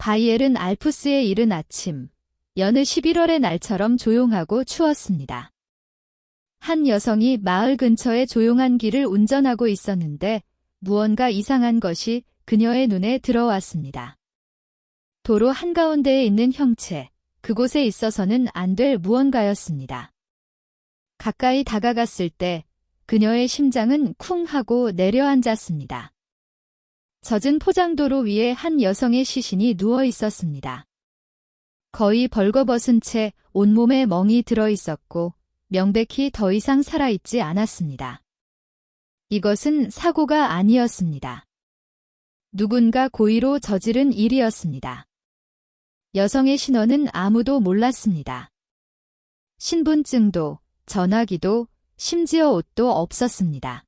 바이엘은 알프스에 이른 아침, 여느 11월의 날처럼 조용하고 추웠습니다. 한 여성이 마을 근처의 조용한 길을 운전하고 있었는데 무언가 이상한 것이 그녀의 눈에 들어왔습니다. 도로 한가운데에 있는 형체, 그곳에 있어서는 안 될 무언가였습니다. 가까이 다가갔을 때 그녀의 심장은 쿵 하고 내려앉았습니다. 젖은 포장도로 위에 한 여성의 시신이 누워 있었습니다. 거의 벌거벗은 채 온몸에 멍이 들어 있었고 명백히 더 이상 살아있지 않았습니다. 이것은 사고가 아니었습니다. 누군가 고의로 저지른 일이었습니다. 여성의 신원은 아무도 몰랐습니다. 신분증도, 전화기도, 심지어 옷도 없었습니다.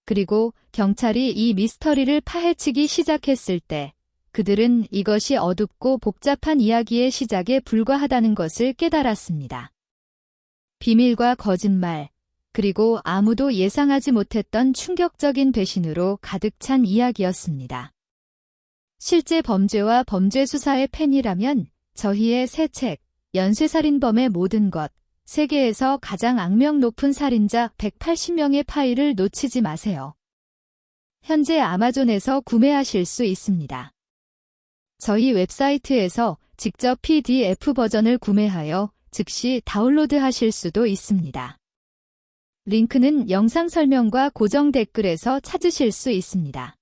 그리고 경찰이 이 미스터리를 파헤치기 시작했을 때 그들은 이것이 어둡고 복잡한 이야기의 시작에 불과하다는 것을 깨달았습니다. 비밀과 거짓말, 그리고 아무도 예상하지 못했던 충격적인 배신으로 가득 찬 이야기였습니다. 실제 범죄와 범죄 수사의 팬이라면 저희의 새 책, 연쇄살인범의 모든 것, 세계에서 가장 악명 높은 살인자 180명의 파일을 놓치지 마세요. 현재 아마존에서 구매하실 수 있습니다. 저희 웹사이트에서 직접 PDF 버전을 구매하여 즉시 다운로드하실 수도 있습니다. 링크는 영상 설명과 고정 댓글에서 찾으실 수 있습니다.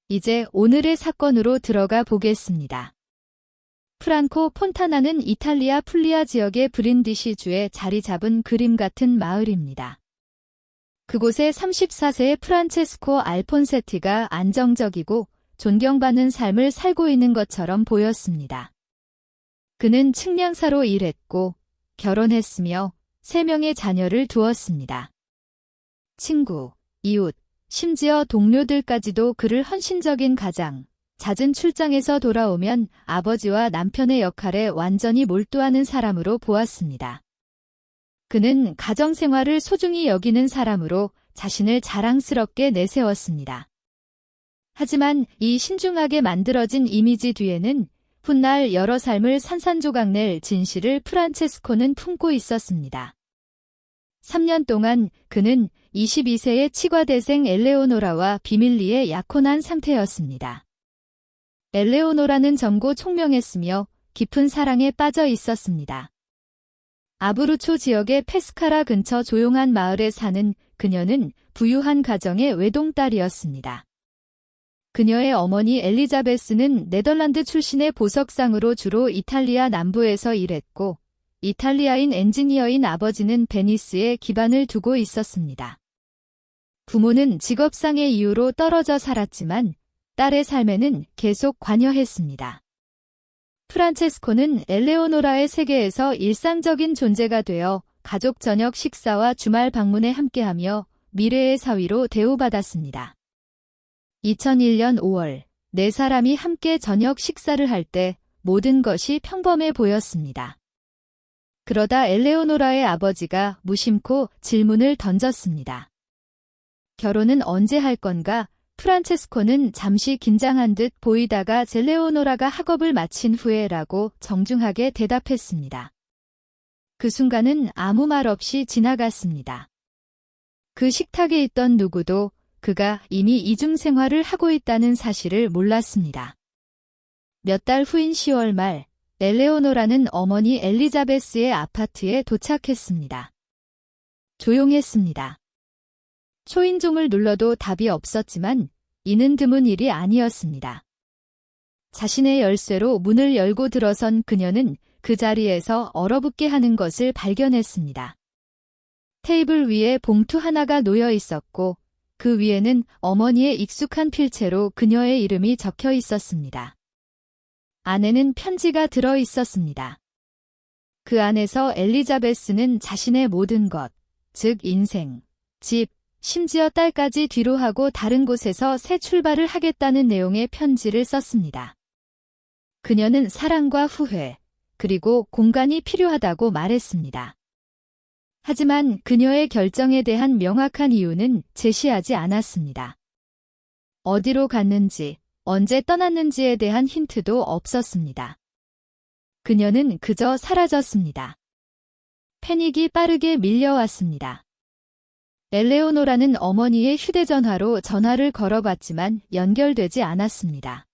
이제 오늘의 사건으로 들어가 보겠습니다. 프란코 폰타나는 이탈리아 풀리아 지역의 브린디시주에 자리 잡은 그림 같은 마을입니다. 그곳에 34세의 프란체스코 알폰세티가 안정적이고 존경받는 삶을 살고 있는 것처럼 보였습니다. 그는 측량사로 일했고 결혼했으며 3명의 자녀를 두었습니다. 친구, 이웃, 심지어 동료들까지도 그를 헌신적인 가장, 잦은 출장에서 돌아오면 아버지와 남편의 역할에 완전히 몰두하는 사람으로 보았습니다. 그는 가정생활을 소중히 여기는 사람으로 자신을 자랑스럽게 내세웠습니다. 하지만 이 신중하게 만들어진 이미지 뒤에는 훗날 여러 삶을 산산조각낼 진실을 프란체스코는 품고 있었습니다. 3년 동안 그는 22세의 치과대생 엘레오노라와 비밀리에 약혼한 상태였습니다. 엘레오노라는 젊고 총명했으며 깊은 사랑에 빠져 있었습니다. 아브루초 지역의 페스카라 근처 조용한 마을에 사는 그녀는 부유한 가정의 외동딸이었습니다. 그녀의 어머니 엘리자베스는 네덜란드 출신의 보석상으로 주로 이탈리아 남부에서 일했고 이탈리아인 엔지니어인 아버지는 베니스에 기반을 두고 있었습니다. 부모는 직업상의 이유로 떨어져 살았지만 딸의 삶에는 계속 관여했습니다. 프란체스코는 엘레오노라의 세계에서 일상적인 존재가 되어 가족 저녁 식사와 주말 방문에 함께하며 미래의 사위로 대우받았습니다. 2001년 5월, 4사람이 함께 저녁 식사를 할 때 모든 것이 평범해 보였습니다. 그러다 엘레오노라의 아버지가 무심코 질문을 던졌습니다. 결혼은 언제 할 건가? 프란체스코는 잠시 긴장한 듯 보이다가 엘레오노라가 학업을 마친 후에라고 정중하게 대답했습니다. 그 순간은 아무 말 없이 지나갔습니다. 그 식탁에 있던 누구도 그가 이미 이중 생활을 하고 있다는 사실을 몰랐습니다. 몇 달 후인 10월 말, 엘레오노라는 어머니 엘리자베스의 아파트에 도착했습니다. 조용했습니다. 초인종을 눌러도 답이 없었지만 이는 드문 일이 아니었습니다. 자신의 열쇠로 문을 열고 들어선 그녀는 그 자리에서 얼어붙게 하는 것을 발견했습니다. 테이블 위에 봉투 하나가 놓여 있었고 그 위에는 어머니의 익숙한 필체로 그녀의 이름이 적혀 있었습니다. 안에는 편지가 들어 있었습니다. 그 안에서 엘리자베스는 자신의 모든 것, 즉 인생, 집, 심지어 딸까지 뒤로 하고 다른 곳에서 새 출발을 하겠다는 내용의 편지를 썼습니다. 그녀는 사랑과 후회, 그리고 공간이 필요하다고 말했습니다. 하지만 그녀의 결정에 대한 명확한 이유는 제시하지 않았습니다. 어디로 갔는지, 언제 떠났는지에 대한 힌트도 없었습니다. 그녀는 그저 사라졌습니다. 패닉이 빠르게 밀려왔습니다. 엘레오노라는 어머니의 휴대전화로 전화를 걸어봤지만 연결되지 않았습니다.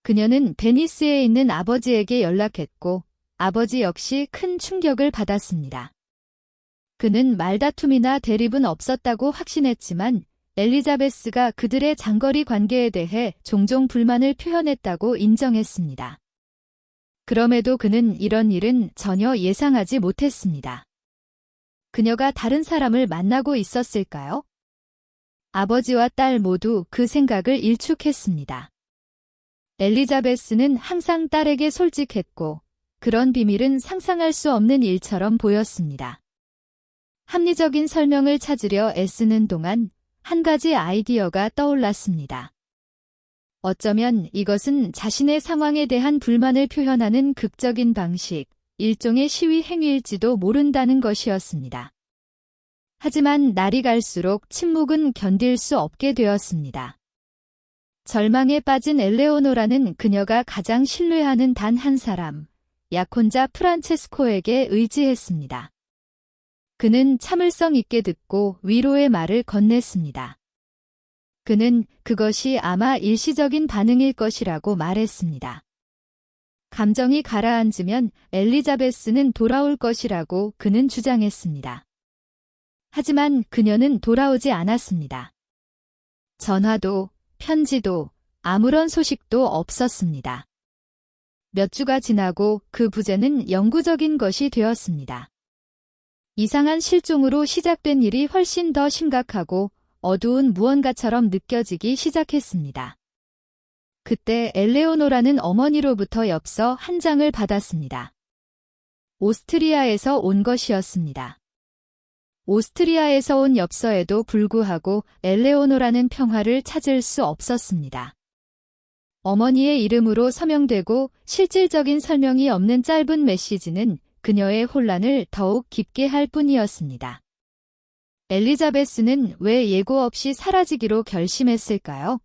그녀는 베니스에 있는 아버지에게 연락했고 아버지 역시 큰 충격을 받았습니다. 그는 말다툼이나 대립은 없었다고 확신했지만 엘리자베스가 그들의 장거리 관계에 대해 종종 불만을 표현했다고 인정했습니다. 그럼에도 그는 이런 일은 전혀 예상하지 못했습니다. 그녀가 다른 사람을 만나고 있었을까요? 아버지와 딸 모두 그 생각을 일축했습니다. 엘리자베스는 항상 딸에게 솔직했고 그런 비밀은 상상할 수 없는 일처럼 보였습니다. 합리적인 설명을 찾으려 애쓰는 동안 한 가지 아이디어가 떠올랐습니다. 어쩌면 이것은 자신의 상황에 대한 불만을 표현하는 극적인 방식, 일종의 시위 행위일지도 모른다는 것이었습니다. 하지만 날이 갈수록 침묵은 견딜 수 없게 되었습니다. 절망에 빠진 엘레오노라는 그녀가 가장 신뢰하는 단 한 사람, 약혼자 프란체스코에게 의지했습니다. 그는 참을성 있게 듣고 위로의 말을 건넸습니다. 그는 그것이 아마 일시적인 반응일 것이라고 말했습니다. 감정이 가라앉으면 엘리자베스는 돌아올 것이라고 그는 주장했습니다. 하지만 그녀는 돌아오지 않았습니다. 전화도, 편지도, 아무런 소식도 없었습니다. 몇 주가 지나고 그 부재는 영구적인 것이 되었습니다. 이상한 실종으로 시작된 일이 훨씬 더 심각하고 어두운 무언가처럼 느껴지기 시작했습니다. 그때 엘레오노라는 어머니로부터 엽서 한 장을 받았습니다. 오스트리아에서 온 것이었습니다. 오스트리아에서 온 엽서에도 불구하고 엘레오노라는 평화를 찾을 수 없었습니다. 어머니의 이름으로 서명되고 실질적인 설명이 없는 짧은 메시지는 그녀의 혼란을 더욱 깊게 할 뿐이었습니다. 엘리자베스는 왜 예고 없이 사라지기로 결심했을까요?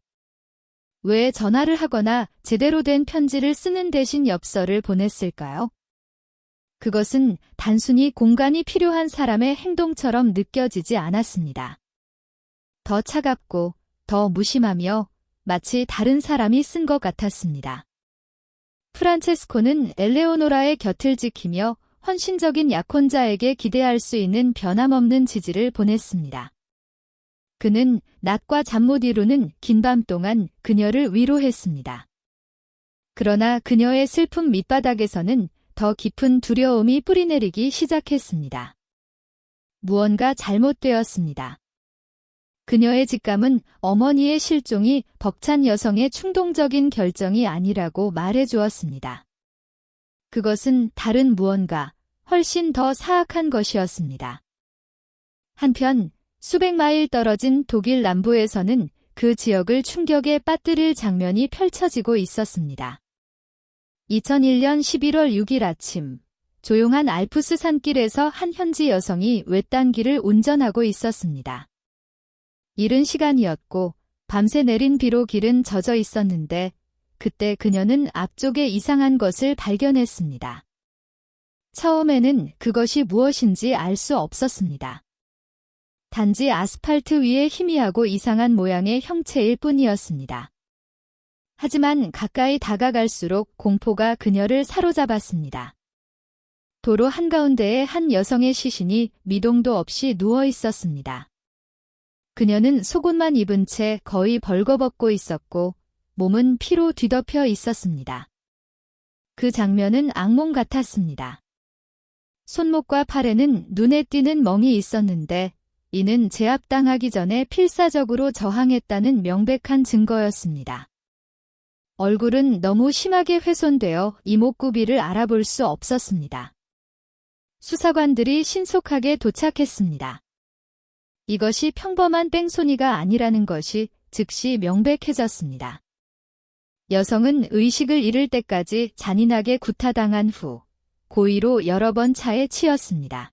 왜 전화를 하거나 제대로 된 편지를 쓰는 대신 엽서를 보냈을까요? 그것은 단순히 공간이 필요한 사람의 행동처럼 느껴지지 않았습니다. 더 차갑고 더 무심하며 마치 다른 사람이 쓴 것 같았습니다. 프란체스코는 엘레오노라의 곁을 지키며 헌신적인 약혼자에게 기대할 수 있는 변함없는 지지를 보냈습니다. 그는 낮과 잠 못 이루는 긴 밤 동안 그녀를 위로했습니다. 그러나 그녀의 슬픔 밑바닥에서는 더 깊은 두려움이 뿌리내리기 시작했습니다. 무언가 잘못되었습니다. 그녀의 직감은 어머니의 실종이 벅찬 여성의 충동적인 결정이 아니라고 말해주었습니다. 그것은 다른 무언가, 훨씬 더 사악한 것이었습니다. 한편 수백 마일 떨어진 독일 남부에서는 그 지역을 충격에 빠뜨릴 장면이 펼쳐지고 있었습니다. 2001년 11월 6일 아침, 조용한 알프스 산길에서 한 현지 여성이 외딴 길을 운전하고 있었습니다. 이른 시간이었고 밤새 내린 비로 길은 젖어 있었는데 그때 그녀는 앞쪽에 이상한 것을 발견했습니다. 처음에는 그것이 무엇인지 알 수 없었습니다. 단지 아스팔트 위에 희미하고 이상한 모양의 형체일 뿐이었습니다. 하지만 가까이 다가갈수록 공포가 그녀를 사로잡았습니다. 도로 한가운데에 한 여성의 시신이 미동도 없이 누워 있었습니다. 그녀는 속옷만 입은 채 거의 벌거벗고 있었고 몸은 피로 뒤덮여 있었습니다. 그 장면은 악몽 같았습니다. 손목과 팔에는 눈에 띄는 멍이 있었는데 이는 제압당하기 전에 필사적으로 저항했다는 명백한 증거였습니다. 얼굴은 너무 심하게 훼손되어 이목구비를 알아볼 수 없었습니다. 수사관들이 신속하게 도착했습니다. 이것이 평범한 뺑소니가 아니라는 것이 즉시 명백해졌습니다. 여성은 의식을 잃을 때까지 잔인하게 구타당한 후 고의로 여러 번 차에 치였습니다.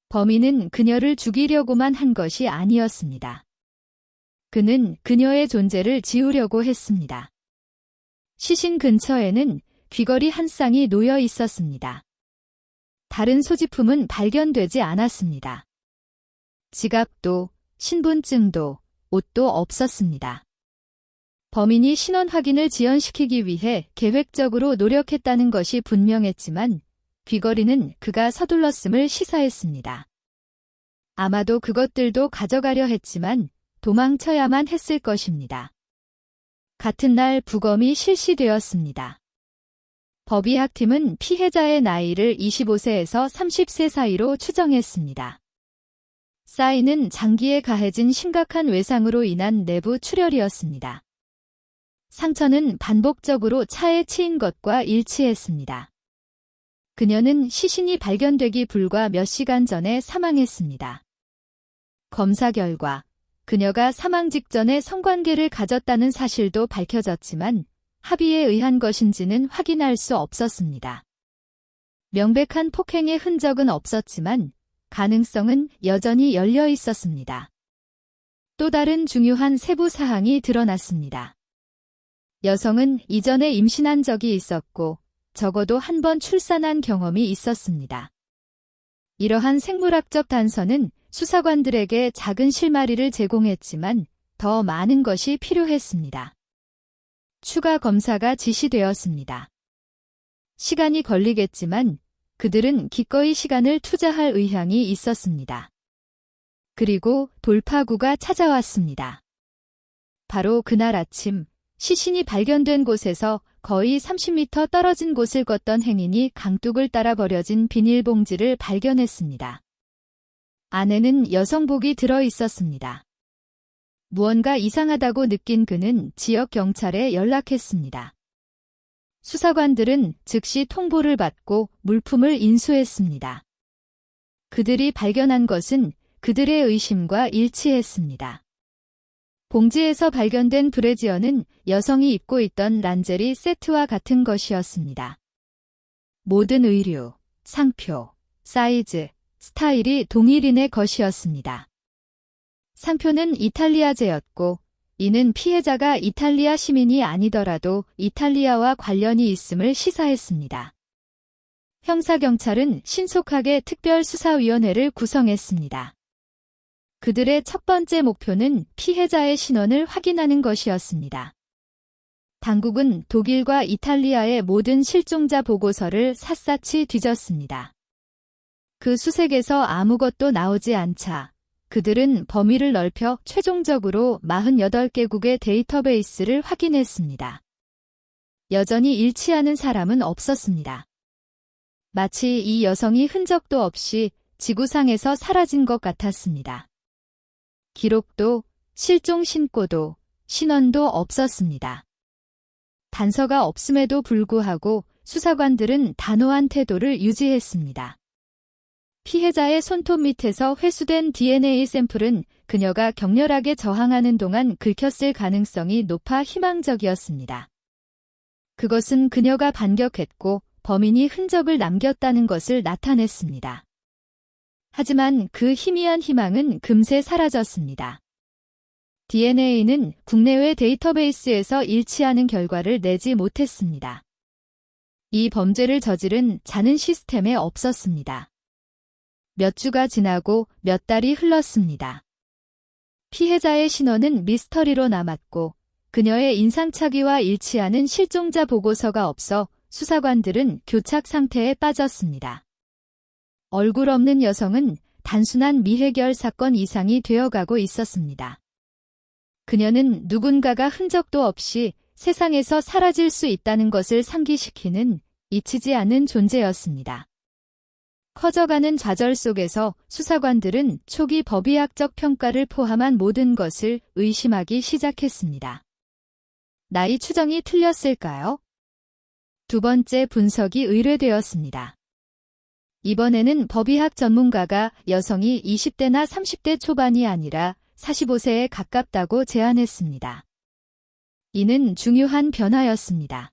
범인은 그녀를 죽이려고만 한 것이 아니었습니다. 그는 그녀의 존재를 지우려고 했습니다. 시신 근처에는 귀걸이 한 쌍이 놓여 있었습니다. 다른 소지품은 발견되지 않았습니다. 지갑도, 신분증도, 옷도 없었습니다. 범인이 신원 확인을 지연시키기 위해 계획적으로 노력했다는 것이 분명했지만 귀걸이는 그가 서둘렀음을 시사했습니다. 아마도 그것들도 가져가려 했지만 도망쳐야만 했을 것입니다. 같은 날 부검이 실시되었습니다. 법의학팀은 피해자의 나이를 25세에서 30세 사이로 추정했습니다. 사인은 장기에 가해진 심각한 외상으로 인한 내부 출혈이었습니다. 상처는 반복적으로 차에 치인 것과 일치했습니다. 그녀는 시신이 발견되기 불과 몇 시간 전에 사망했습니다. 검사 결과 그녀가 사망 직전에 성관계를 가졌다는 사실도 밝혀졌지만 합의에 의한 것인지는 확인할 수 없었습니다. 명백한 폭행의 흔적은 없었지만 가능성은 여전히 열려 있었습니다. 또 다른 중요한 세부 사항이 드러났습니다. 여성은 이전에 임신한 적이 있었고 적어도 한 번 출산한 경험이 있었습니다. 이러한 생물학적 단서는 수사관들에게 작은 실마리를 제공했지만 더 많은 것이 필요했습니다. 추가 검사가 지시되었습니다. 시간이 걸리겠지만 그들은 기꺼이 시간을 투자할 의향이 있었습니다. 그리고 돌파구가 찾아왔습니다. 바로 그날 아침 시신이 발견된 곳에서 거의 30m 떨어진 곳을 걷던 행인이 강둑을 따라 버려진 비닐봉지를 발견했습니다. 안에는 여성복이 들어 있었습니다. 무언가 이상하다고 느낀 그는 지역 경찰에 연락했습니다. 수사관들은 즉시 통보를 받고 물품을 인수했습니다. 그들이 발견한 것은 그들의 의심과 일치했습니다. 봉지에서 발견된 브래지어는 여성이 입고 있던 란제리 세트와 같은 것이었습니다. 모든 의류, 상표, 사이즈, 스타일이 동일인의 것이었습니다. 상표는 이탈리아제였고 이는 피해자가 이탈리아 시민이 아니더라도 이탈리아와 관련이 있음을 시사했습니다. 형사경찰은 신속하게 특별수사위원회를 구성했습니다. 그들의 첫 번째 목표는 피해자의 신원을 확인하는 것이었습니다. 당국은 독일과 이탈리아의 모든 실종자 보고서를 샅샅이 뒤졌습니다. 그 수색에서 아무것도 나오지 않자 그들은 범위를 넓혀 최종적으로 48개국의 데이터베이스를 확인했습니다. 여전히 일치하는 사람은 없었습니다. 마치 이 여성이 흔적도 없이 지구상에서 사라진 것 같았습니다. 기록도, 실종 신고도, 신원도 없었습니다. 단서가 없음에도 불구하고 수사관들은 단호한 태도를 유지했습니다. 피해자의 손톱 밑에서 회수된 DNA 샘플은 그녀가 격렬하게 저항하는 동안 긁혔을 가능성이 높아 희망적이었습니다. 그것은 그녀가 반격했고 범인이 흔적을 남겼다는 것을 나타냈습니다. 하지만 그 희미한 희망은 금세 사라졌습니다. DNA는 국내외 데이터베이스에서 일치하는 결과를 내지 못했습니다. 이 범죄를 저지른 자는 시스템에 없었습니다. 몇 주가 지나고 몇 달이 흘렀습니다. 피해자의 신원은 미스터리로 남았고 그녀의 인상착의와 일치하는 실종자 보고서가 없어 수사관들은 교착 상태에 빠졌습니다. 얼굴 없는 여성은 단순한 미해결 사건 이상이 되어가고 있었습니다. 그녀는 누군가가 흔적도 없이 세상에서 사라질 수 있다는 것을 상기시키는 잊히지 않는 존재였습니다. 커져가는 좌절 속에서 수사관들은 초기 법의학적 평가를 포함한 모든 것을 의심하기 시작했습니다. 나이 추정이 틀렸을까요? 두 번째 분석이 의뢰되었습니다. 이번에는 법의학 전문가가 여성이 20대나 30대 초반이 아니라 45세에 가깝다고 제안했습니다. 이는 중요한 변화였습니다.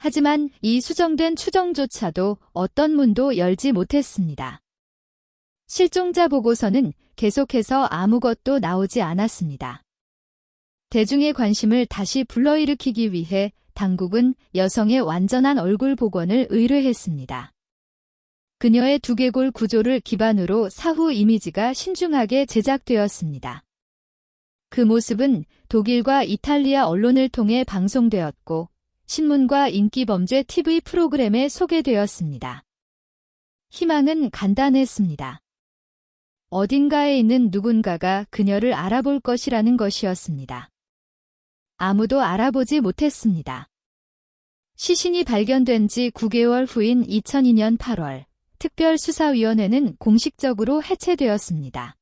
하지만 이 수정된 추정조차도 어떤 문도 열지 못했습니다. 실종자 보고서는 계속해서 아무것도 나오지 않았습니다. 대중의 관심을 다시 불러일으키기 위해 당국은 여성의 완전한 얼굴 복원을 의뢰했습니다. 그녀의 두개골 구조를 기반으로 사후 이미지가 신중하게 제작되었습니다. 그 모습은 독일과 이탈리아 언론을 통해 방송되었고 신문과 인기범죄 TV 프로그램에 소개되었습니다. 희망은 간단했습니다. 어딘가에 있는 누군가가 그녀를 알아볼 것이라는 것이었습니다. 아무도 알아보지 못했습니다. 시신이 발견된 지 9개월 후인 2002년 8월, 특별수사위원회는 공식적으로 해체되었습니다.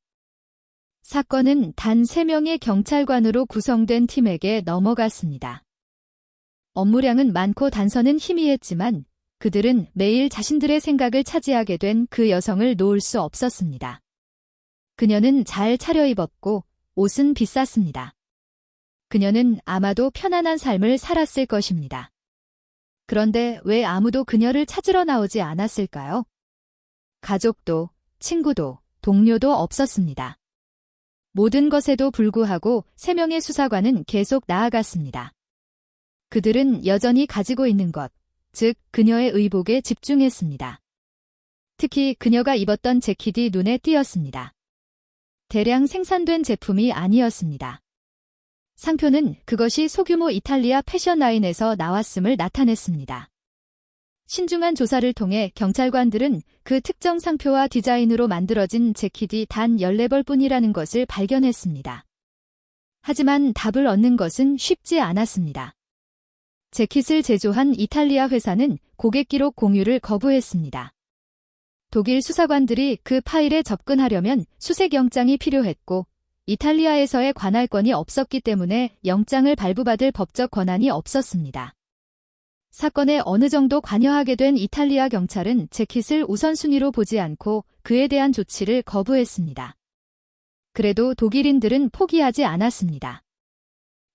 사건은 단 3명의 경찰관으로 구성된 팀에게 넘어갔습니다. 업무량은 많고 단서는 희미했지만 그들은 매일 자신들의 생각을 차지하게 된 그 여성을 놓을 수 없었습니다. 그녀는 잘 차려입었고 옷은 비쌌습니다. 그녀는 아마도 편안한 삶을 살았을 것입니다. 그런데 왜 아무도 그녀를 찾으러 나오지 않았을까요? 가족도, 친구도, 동료도 없었습니다. 모든 것에도 불구하고 3명의 수사관은 계속 나아갔습니다. 그들은 여전히 가지고 있는 것, 즉 그녀의 의복에 집중했습니다. 특히 그녀가 입었던 재킷이 눈에 띄었습니다. 대량 생산된 제품이 아니었습니다. 상표는 그것이 소규모 이탈리아 패션 라인에서 나왔음을 나타냈습니다. 신중한 조사를 통해 경찰관들은 그 특정 상표와 디자인으로 만들어진 재킷이 단 14벌뿐이라는 것을 발견했습니다. 하지만 답을 얻는 것은 쉽지 않았습니다. 재킷을 제조한 이탈리아 회사는 고객 기록 공유를 거부했습니다. 독일 수사관들이 그 파일에 접근하려면 수색 영장이 필요했고 이탈리아에서의 관할권이 없었기 때문에 영장을 발부받을 법적 권한이 없었습니다. 사건에 어느 정도 관여하게 된 이탈리아 경찰은 재킷을 우선순위로 보지 않고 그에 대한 조치를 거부했습니다. 그래도 독일인들은 포기하지 않았습니다.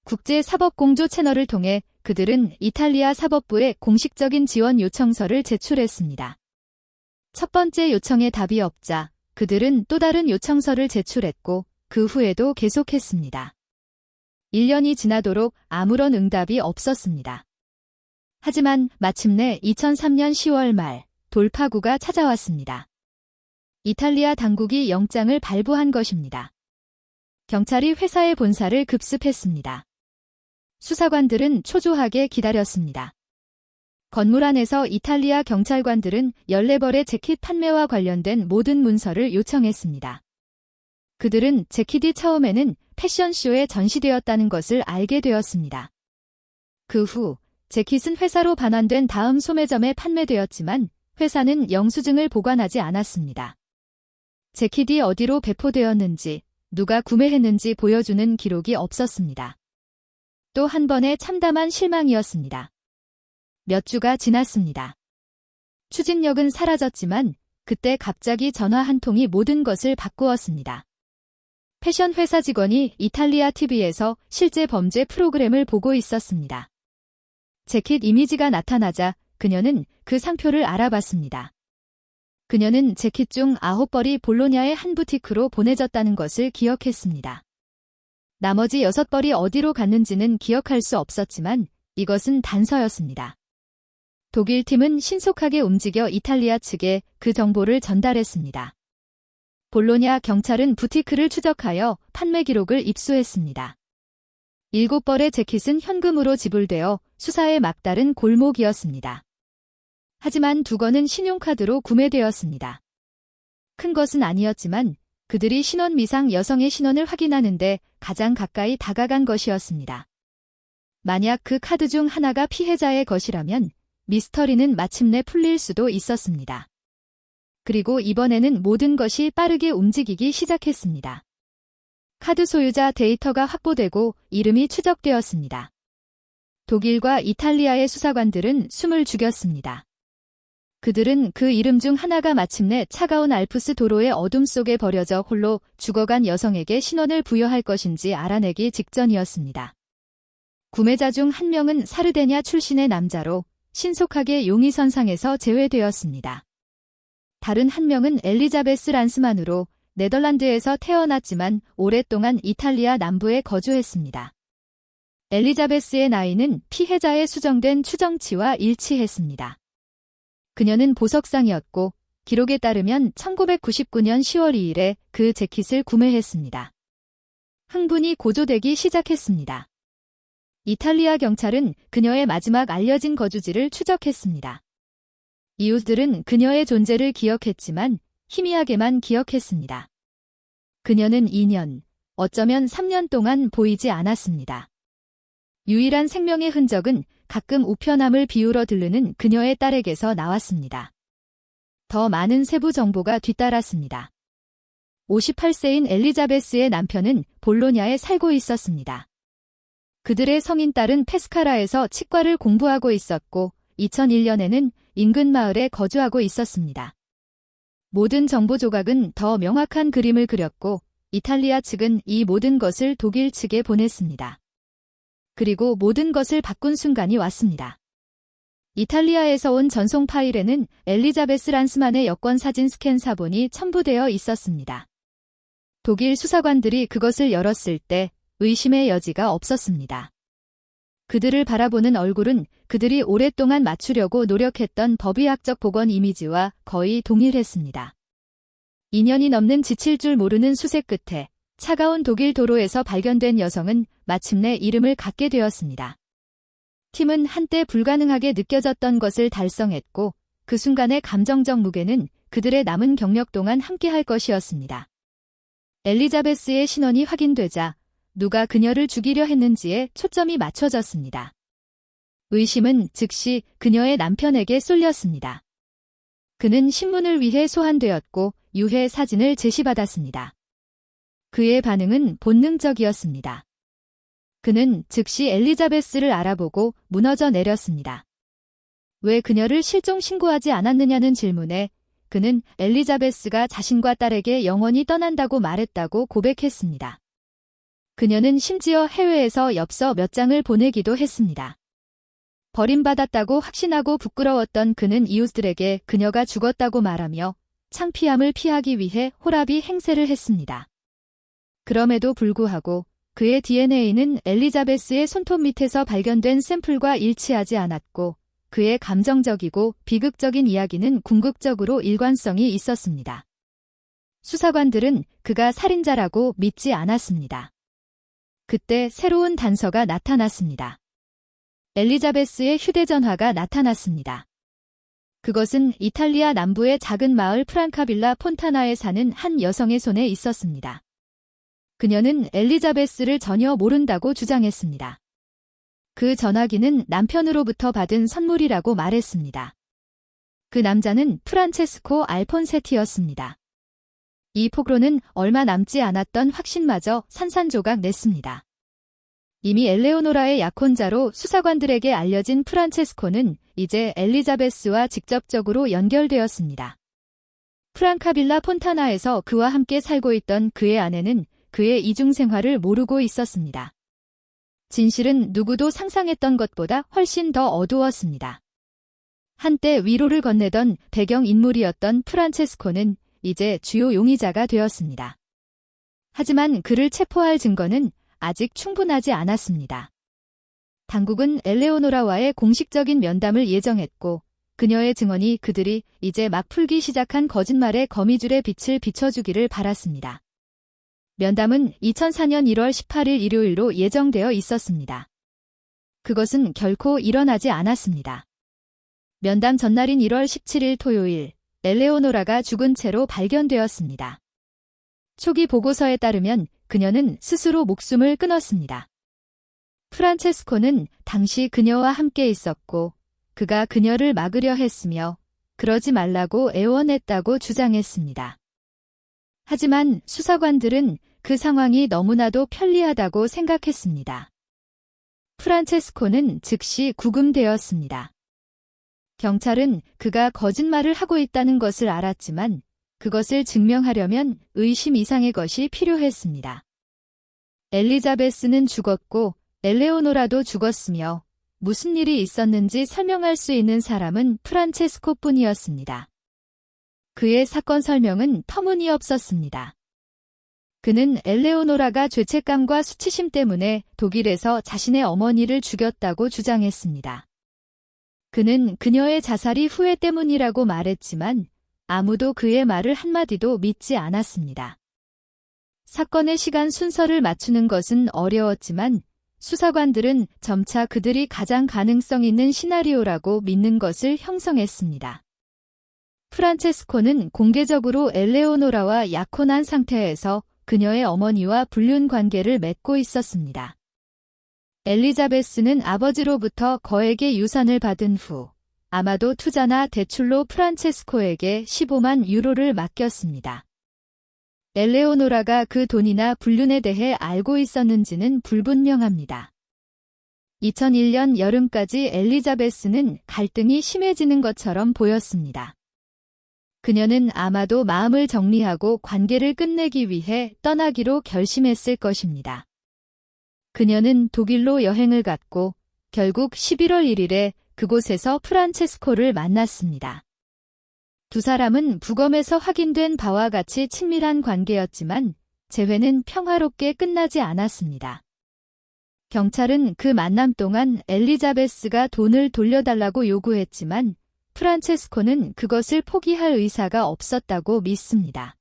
국제사법공조 채널을 통해 그들은 이탈리아 사법부에 공식적인 지원 요청서를 제출했습니다. 첫 번째 요청에 답이 없자 그들은 또 다른 요청서를 제출했고 그 후에도 계속했습니다. 1년이 지나도록 아무런 응답이 없었습니다. 하지만 마침내 2003년 10월 말 돌파구가 찾아왔습니다. 이탈리아 당국이 영장을 발부한 것입니다. 경찰이 회사의 본사를 급습했습니다. 수사관들은 초조하게 기다렸습니다. 건물 안에서 이탈리아 경찰관들은 14벌의 재킷 판매와 관련된 모든 문서를 요청했습니다. 그들은 재킷이 처음에는 패션쇼에 전시되었다는 것을 알게 되었습니다. 그 후 재킷은 회사로 반환된 다음 소매점에 판매되었지만 회사는 영수증을 보관하지 않았습니다. 재킷이 어디로 배포되었는지, 누가 구매했는지 보여주는 기록이 없었습니다. 또 한 번의 참담한 실망이었습니다. 몇 주가 지났습니다. 추진력은 사라졌지만 그때 갑자기 전화 한 통이 모든 것을 바꾸었습니다. 패션 회사 직원이 이탈리아 TV에서 실제 범죄 프로그램을 보고 있었습니다. 재킷 이미지가 나타나자 그녀는 그 상표를 알아봤습니다. 그녀는 재킷 중 9벌이 볼로냐의 한 부티크로 보내졌다는 것을 기억했습니다. 나머지 6벌이 어디로 갔는지는 기억할 수 없었지만 이것은 단서였습니다. 독일 팀은 신속하게 움직여 이탈리아 측에 그 정보를 전달했습니다. 볼로냐 경찰은 부티크를 추적하여 판매 기록을 입수했습니다. 7벌의 재킷은 현금으로 지불되어 수사에 막다른 골목이었습니다. 하지만 2건은 신용카드로 구매되었습니다. 큰 것은 아니었지만 그들이 신원 미상 여성의 신원을 확인하는데 가장 가까이 다가간 것이었습니다. 만약 그 카드 중 하나가 피해자의 것이라면 미스터리는 마침내 풀릴 수도 있었습니다. 그리고 이번에는 모든 것이 빠르게 움직이기 시작했습니다. 카드 소유자 데이터가 확보되고 이름이 추적되었습니다. 독일과 이탈리아의 수사관들은 숨을 죽였습니다. 그들은 그 이름 중 하나가 마침내 차가운 알프스 도로의 어둠 속에 버려져 홀로 죽어간 여성에게 신원을 부여할 것인지 알아내기 직전이었습니다. 구매자 중 한 명은 사르데냐 출신의 남자로 신속하게 용의선상에서 제외되었습니다. 다른 한 명은 엘리자베스 란스만으로 네덜란드에서 태어났지만 오랫동안 이탈리아 남부에 거주했습니다. 엘리자베스의 나이는 피해자의 수정된 추정치와 일치했습니다. 그녀는 보석상이었고 기록에 따르면 1999년 10월 2일에 그 재킷을 구매했습니다. 흥분이 고조되기 시작했습니다. 이탈리아 경찰은 그녀의 마지막 알려진 거주지를 추적했습니다. 이웃들은 그녀의 존재를 기억했지만 희미하게만 기억했습니다. 그녀는 2년, 어쩌면 3년 동안 보이지 않았습니다. 유일한 생명의 흔적은 가끔 우편함을 비우러 들르는 그녀의 딸에게서 나왔습니다. 더 많은 세부 정보가 뒤따랐습니다. 58세인 엘리자베스의 남편은 볼로냐에 살고 있었습니다. 그들의 성인 딸은 페스카라에서 치과를 공부하고 있었고 2001년에는 인근 마을에 거주하고 있었습니다. 모든 정보 조각은 더 명확한 그림을 그렸고 이탈리아 측은 이 모든 것을 독일 측에 보냈습니다. 그리고 모든 것을 바꾼 순간이 왔습니다. 이탈리아에서 온 전송 파일에는 엘리자베스 란스만의 여권 사진 스캔 사본이 첨부되어 있었습니다. 독일 수사관들이 그것을 열었을 때 의심의 여지가 없었습니다. 그들을 바라보는 얼굴은 그들이 오랫동안 맞추려고 노력했던 법의학적 복원 이미지와 거의 동일했습니다. 2년이 넘는 지칠 줄 모르는 수색 끝에 차가운 독일 도로에서 발견된 여성은 마침내 이름을 갖게 되었습니다. 팀은 한때 불가능하게 느껴졌던 것을 달성했고 그 순간의 감정적 무게는 그들의 남은 경력 동안 함께할 것이었습니다. 엘리자베스의 신원이 확인되자 누가 그녀를 죽이려 했는지에 초점이 맞춰졌습니다. 의심은 즉시 그녀의 남편에게 쏠렸습니다. 그는 신문을 위해 소환되었고 유해 사진을 제시받았습니다. 그의 반응은 본능적이었습니다. 그는 즉시 엘리자베스를 알아보고 무너져 내렸습니다. 왜 그녀를 실종 신고하지 않았느냐는 질문에 그는 엘리자베스가 자신과 딸에게 영원히 떠난다고 말했다고 고백했습니다. 그녀는 심지어 해외에서 엽서 몇 장을 보내기도 했습니다. 버림받았다고 확신하고 부끄러웠던 그는 이웃들에게 그녀가 죽었다고 말하며 창피함을 피하기 위해 호랍이 행세를 했습니다. 그럼에도 불구하고 그의 DNA는 엘리자베스의 손톱 밑에서 발견된 샘플과 일치하지 않았고 그의 감정적이고 비극적인 이야기는 궁극적으로 일관성이 있었습니다. 수사관들은 그가 살인자라고 믿지 않았습니다. 그때 새로운 단서가 나타났습니다. 엘리자베스의 휴대전화가 나타났습니다. 그것은 이탈리아 남부의 작은 마을 프랑카빌라 폰타나에 사는 한 여성의 손에 있었습니다. 그녀는 엘리자베스를 전혀 모른다고 주장했습니다. 그 전화기는 남편으로부터 받은 선물이라고 말했습니다. 그 남자는 프란체스코 알폰세티였습니다. 이 폭로는 얼마 남지 않았던 확신마저 산산조각 냈습니다. 이미 엘레오노라의 약혼자로 수사관들에게 알려진 프란체스코는 이제 엘리자베스와 직접적으로 연결되었습니다. 프랑카빌라 폰타나에서 그와 함께 살고 있던 그의 아내는 그의 이중 생활을 모르고 있었습니다. 진실은 누구도 상상했던 것보다 훨씬 더 어두웠습니다. 한때 위로를 건네던 배경인물이었던 프란체스코는 이제 주요 용의자가 되었습니다. 하지만 그를 체포할 증거는 아직 충분하지 않았습니다. 당국은 엘레오노라와의 공식적인 면담을 예정했고 그녀의 증언이 그들이 이제 막 풀기 시작한 거짓말의 거미줄에 빛을 비춰주기를 바랐습니다. 면담은 2004년 1월 18일 일요일로 예정되어 있었습니다. 그것은 결코 일어나지 않았습니다. 면담 전날인 1월 17일 토요일, 엘레오노라가 죽은 채로 발견되었습니다. 초기 보고서에 따르면 그녀는 스스로 목숨을 끊었습니다. 프란체스코는 당시 그녀와 함께 있었고 그가 그녀를 막으려 했으며 그러지 말라고 애원했다고 주장했습니다. 하지만 수사관들은 그 상황이 너무나도 편리하다고 생각했습니다. 프란체스코는 즉시 구금되었습니다. 경찰은 그가 거짓말을 하고 있다는 것을 알았지만 그것을 증명하려면 의심 이상의 것이 필요했습니다. 엘리자베스는 죽었고 엘레오노라도 죽었으며 무슨 일이 있었는지 설명할 수 있는 사람은 프란체스코뿐이었습니다. 그의 사건 설명은 터무니없었습니다. 그는 엘레오노라가 죄책감과 수치심 때문에 독일에서 자신의 어머니를 죽였다고 주장했습니다. 그는 그녀의 자살이 후회 때문이라고 말했지만 아무도 그의 말을 한마디도 믿지 않았습니다. 사건의 시간 순서를 맞추는 것은 어려웠지만 수사관들은 점차 그들이 가장 가능성 있는 시나리오라고 믿는 것을 형성했습니다. 프란체스코는 공개적으로 엘레오노라와 약혼한 상태에서 그녀의 어머니와 불륜 관계를 맺고 있었습니다. 엘리자베스는 아버지로부터 거액의 유산을 받은 후 아마도 투자나 대출로 프란체스코에게 15만 유로를 맡겼습니다. 엘레오노라가 그 돈이나 불륜에 대해 알고 있었는지는 불분명합니다. 2001년 여름까지 엘리자베스는 갈등이 심해지는 것처럼 보였습니다. 그녀는 아마도 마음을 정리하고 관계를 끝내기 위해 떠나기로 결심했을 것입니다. 그녀는 독일로 여행을 갔고 결국 11월 1일에 그곳에서 프란체스코를 만났습니다. 두 사람은 부검에서 확인된 바와 같이 친밀한 관계였지만 재회는 평화롭게 끝나지 않았습니다. 경찰은 그 만남 동안 엘리자베스가 돈을 돌려달라고 요구했지만 프란체스코는 그것을 포기할 의사가 없었다고 믿습니다.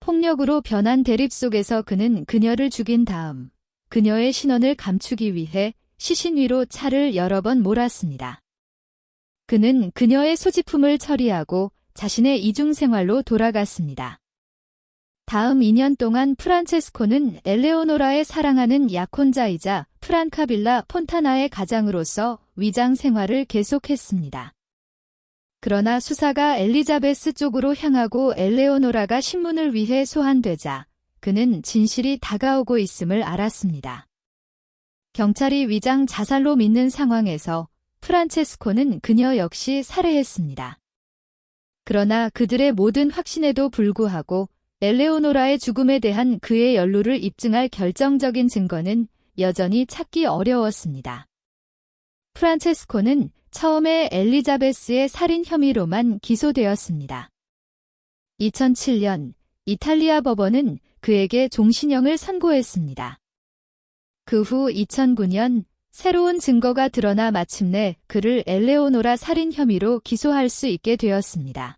폭력으로 변한 대립 속에서 그는 그녀를 죽인 다음 그녀의 신원을 감추기 위해 시신 위로 차를 여러 번 몰았습니다. 그는 그녀의 소지품을 처리하고 자신의 이중생활로 돌아갔습니다. 다음 2년 동안 프란체스코는 엘레오노라의 사랑하는 약혼자이자 프란카빌라 폰타나의 가장으로서 위장 생활을 계속했습니다. 그러나 수사가 엘리자베스 쪽으로 향하고 엘레오노라가 신문을 위해 소환되자 그는 진실이 다가오고 있음을 알았습니다. 경찰이 위장 자살로 믿는 상황에서 프란체스코는 그녀 역시 살해했습니다. 그러나 그들의 모든 확신에도 불구하고 엘레오노라의 죽음에 대한 그의 연루를 입증할 결정적인 증거는 여전히 찾기 어려웠습니다. 프란체스코는 처음에 엘리자베스의 살인 혐의로만 기소되었습니다. 2007년 이탈리아 법원은 그에게 종신형을 선고했습니다. 그 후 2009년 새로운 증거가 드러나 마침내 그를 엘레오노라 살인 혐의로 기소할 수 있게 되었습니다.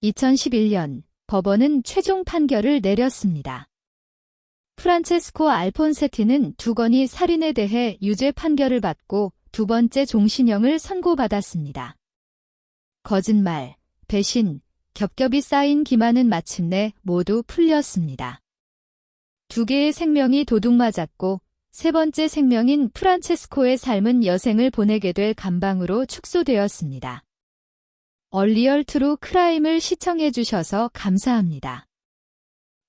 2011년 법원은 최종 판결을 내렸습니다. 프란체스코 알폰세티는 두 건의 살인에 대해 유죄 판결을 받고 두 번째 종신형을 선고받았습니다. 거짓말, 배신, 겹겹이 쌓인 기만은 마침내 모두 풀렸습니다. 두 개의 생명이 도둑맞았고 세 번째 생명인 프란체스코의 삶은 여생을 보내게 될 감방으로 축소되었습니다. 얼리얼 트루 크라임을 시청해주셔서 감사합니다.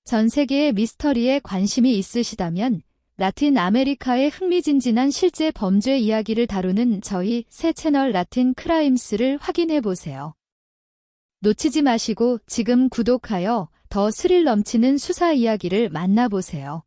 전 세계의 미스터리에 관심이 있으시다면 라틴 아메리카의 흥미진진한 실제 범죄 이야기를 다루는 저희 새 채널 라틴 크라임스를 확인해보세요. 놓치지 마시고 지금 구독하여 더 스릴 넘치는 수사 이야기를 만나보세요.